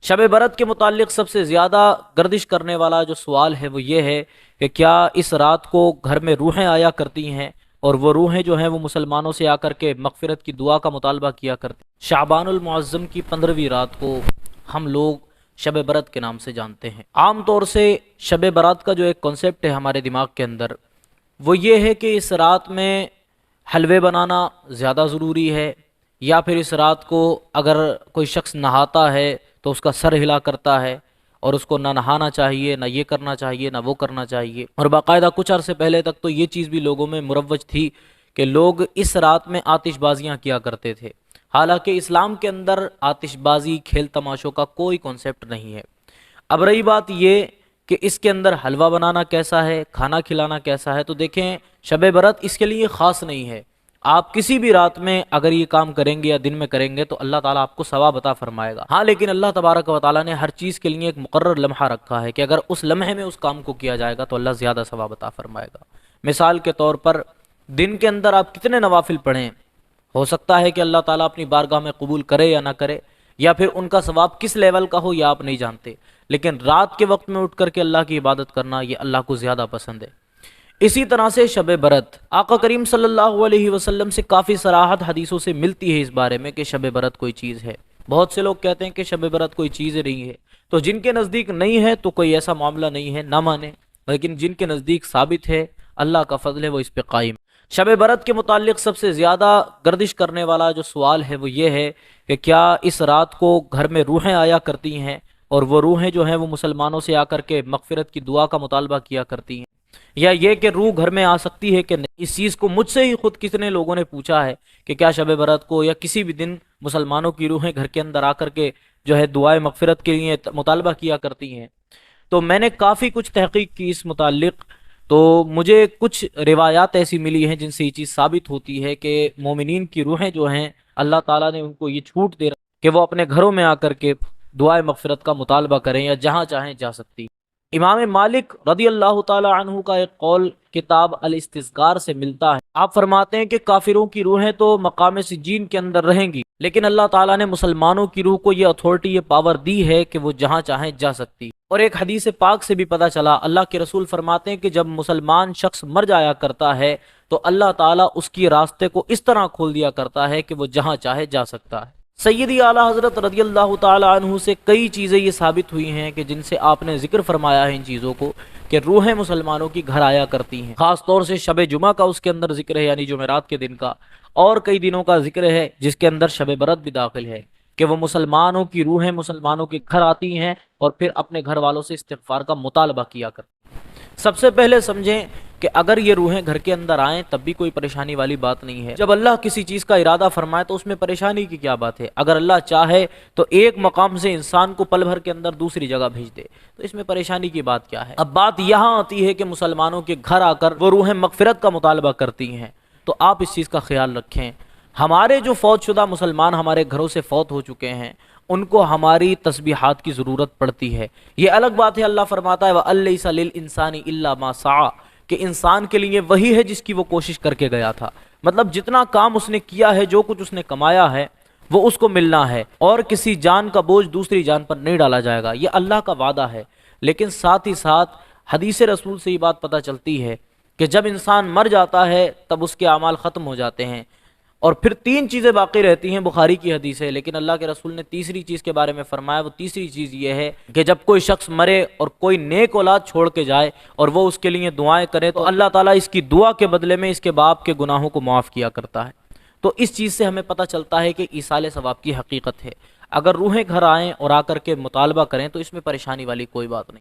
شب برات کے متعلق سب سے زیادہ گردش کرنے والا جو سوال ہے وہ یہ ہے کہ کیا اس رات کو گھر میں روحیں آیا کرتی ہیں، اور وہ روحیں جو ہیں وہ مسلمانوں سے آ کر کے مغفرت کی دعا کا مطالبہ کیا کرتی ہیں۔ شعبان المعظم کی 15ویں رات کو ہم لوگ شب برات کے نام سے جانتے ہیں۔ عام طور سے شب برات کا جو ایک کنسیپٹ ہے ہمارے دماغ کے اندر، وہ یہ ہے کہ اس رات میں حلوے بنانا زیادہ ضروری ہے، یا پھر اس رات کو اگر کوئی شخص نہاتا ہے تو اس کا سر ہلا کرتا ہے، اور اس کو نہ نہانا چاہیے، نہ یہ کرنا چاہیے، نہ وہ کرنا چاہیے۔ اور باقاعدہ کچھ عرصے پہلے تک تو یہ چیز بھی لوگوں میں مروج تھی کہ لوگ اس رات میں آتش بازیاں کیا کرتے تھے، حالانکہ اسلام کے اندر آتش بازی، کھیل تماشوں کا کوئی کانسیپٹ نہیں ہے۔ اب رہی بات یہ کہ اس کے اندر حلوہ بنانا کیسا ہے، کھانا کھلانا کیسا ہے، تو دیکھیں شب برات اس کے لیے خاص نہیں ہے۔ آپ کسی بھی رات میں اگر یہ کام کریں گے یا دن میں کریں گے تو اللہ تعالیٰ آپ کو ثواب عطا فرمائے گا۔ ہاں، لیکن اللہ تبارک و تعالیٰ نے ہر چیز کے لیے ایک مقرر لمحہ رکھا ہے کہ اگر اس لمحے میں اس کام کو کیا جائے گا تو اللہ زیادہ ثواب عطا فرمائے گا۔ مثال کے طور پر دن کے اندر آپ کتنے نوافل پڑھیں، ہو سکتا ہے کہ اللہ تعالیٰ اپنی بارگاہ میں قبول کرے یا نہ کرے، یا پھر ان کا ثواب کس لیول کا ہو یا آپ نہیں جانتے، لیکن رات کے وقت میں اٹھ کر کے اللہ کی عبادت کرنا یہ اللہ کو زیادہ پسند ہے۔ اسی طرح سے شب برات آقا کریم صلی اللہ علیہ وسلم سے کافی صراحت حدیثوں سے ملتی ہے اس بارے میں کہ شب برات کوئی چیز ہے۔ بہت سے لوگ کہتے ہیں کہ شب برات کوئی چیز نہیں ہے، تو جن کے نزدیک نہیں ہے تو کوئی ایسا معاملہ نہیں ہے، نہ مانے، لیکن جن کے نزدیک ثابت ہے اللہ کا فضل ہے، وہ اس پہ قائم۔ شب برات کے متعلق سب سے زیادہ گردش کرنے والا جو سوال ہے وہ یہ ہے کہ کیا اس رات کو گھر میں روحیں آیا کرتی ہیں، اور وہ روحیں جو ہیں وہ مسلمانوں سے آ کر کے مغفرت کی دعا کا مطالبہ کیا کرتی ہیں، یا یہ کہ روح گھر میں آ سکتی ہے کہ نہیں۔ اس چیز کو مجھ سے ہی خود کتنے لوگوں نے پوچھا ہے کہ کیا شب برات کو یا کسی بھی دن مسلمانوں کی روحیں گھر کے اندر آ کر کے جو ہے دعائے مغفرت کے لیے مطالبہ کیا کرتی ہیں۔ تو میں نے کافی کچھ تحقیق کی اس متعلق، تو مجھے کچھ روایات ایسی ملی ہیں جن سے یہ چیز ثابت ہوتی ہے کہ مومنین کی روحیں جو ہیں اللہ تعالیٰ نے ان کو یہ چھوٹ دے رکھی کہ وہ اپنے گھروں میں آ کر کے دعائے مغفرت کا مطالبہ کریں، یا جہاں چاہیں جا سکتی۔ امام مالک رضی اللہ تعالی عنہ کا ایک قول کتاب الاستذکار سے ملتا ہے۔ آپ فرماتے ہیں کہ کافروں کی روحیں تو مقام سجین کے اندر رہیں گی، لیکن اللہ تعالیٰ نے مسلمانوں کی روح کو یہ اتھارٹی، یہ پاور دی ہے کہ وہ جہاں چاہیں جا سکتی۔ اور ایک حدیث پاک سے بھی پتہ چلا، اللہ کے رسول فرماتے ہیں کہ جب مسلمان شخص مر جایا کرتا ہے تو اللہ تعالیٰ اس کی راستے کو اس طرح کھول دیا کرتا ہے کہ وہ جہاں چاہے جا سکتا ہے۔ سیدی اعلیٰ حضرت رضی اللہ تعالی عنہ سے کئی چیزیں یہ ثابت ہوئی ہیں کہ جن سے آپ نے ذکر فرمایا ہے ان چیزوں کو، کہ روحیں مسلمانوں کی گھر آیا کرتی ہیں۔ خاص طور سے شب جمعہ کا اس کے اندر ذکر ہے، یعنی جمعرات کے دن کا، اور کئی دنوں کا ذکر ہے جس کے اندر شب برات بھی داخل ہے، کہ وہ مسلمانوں کی روحیں مسلمانوں کے گھر آتی ہیں اور پھر اپنے گھر والوں سے استغفار کا مطالبہ کیا کرتی ہیں۔ سب سے پہلے سمجھیں کہ اگر یہ روحیں گھر کے اندر آئیں تب بھی کوئی پریشانی والی بات نہیں ہے۔ جب اللہ کسی چیز کا ارادہ فرمائے تو اس میں پریشانی کی کیا بات ہے؟ اگر اللہ چاہے تو ایک مقام سے انسان کو پل بھر کے اندر دوسری جگہ بھیج دے، تو اس میں پریشانی کی بات کیا ہے؟ اب بات یہاں آتی ہے کہ مسلمانوں کے گھر آ کر وہ روحیں مغفرت کا مطالبہ کرتی ہیں، تو آپ اس چیز کا خیال رکھیں۔ ہمارے جو فوت شدہ مسلمان ہمارے گھروں سے فوت ہو چکے ہیں، ان کو ہماری تسبیحات کی ضرورت پڑتی ہے۔ یہ الگ بات ہے، اللہ فرماتا ہے وَأَلَّيْسَ لِلْإِنسَانِ إِلَّا مَا سَعَى، کہ انسان کے لیے وہی ہے جس کی وہ کوشش کر کے گیا تھا۔ مطلب جتنا کام اس نے کیا ہے، جو کچھ اس نے کمایا ہے، وہ اس کو ملنا ہے، اور کسی جان کا بوجھ دوسری جان پر نہیں ڈالا جائے گا، یہ اللہ کا وعدہ ہے۔ لیکن ساتھ ہی ساتھ حدیث رسول سے یہ بات پتہ چلتی ہے کہ جب انسان مر جاتا ہے تب اس کے اعمال ختم ہو جاتے ہیں، اور پھر تین چیزیں باقی رہتی ہیں۔ بخاری کی حدیث ہے، لیکن اللہ کے رسول نے تیسری چیز کے بارے میں فرمایا، وہ تیسری چیز یہ ہے کہ جب کوئی شخص مرے اور کوئی نیک اولاد چھوڑ کے جائے اور وہ اس کے لیے دعائیں کرے تو اللہ تعالیٰ اس کی دعا کے بدلے میں اس کے باپ کے گناہوں کو معاف کیا کرتا ہے۔ تو اس چیز سے ہمیں پتہ چلتا ہے کہ ایصال ثواب کی حقیقت ہے۔ اگر روحیں گھر آئیں اور آ کر کے مطالبہ کریں تو اس میں پریشانی والی کوئی بات نہیں۔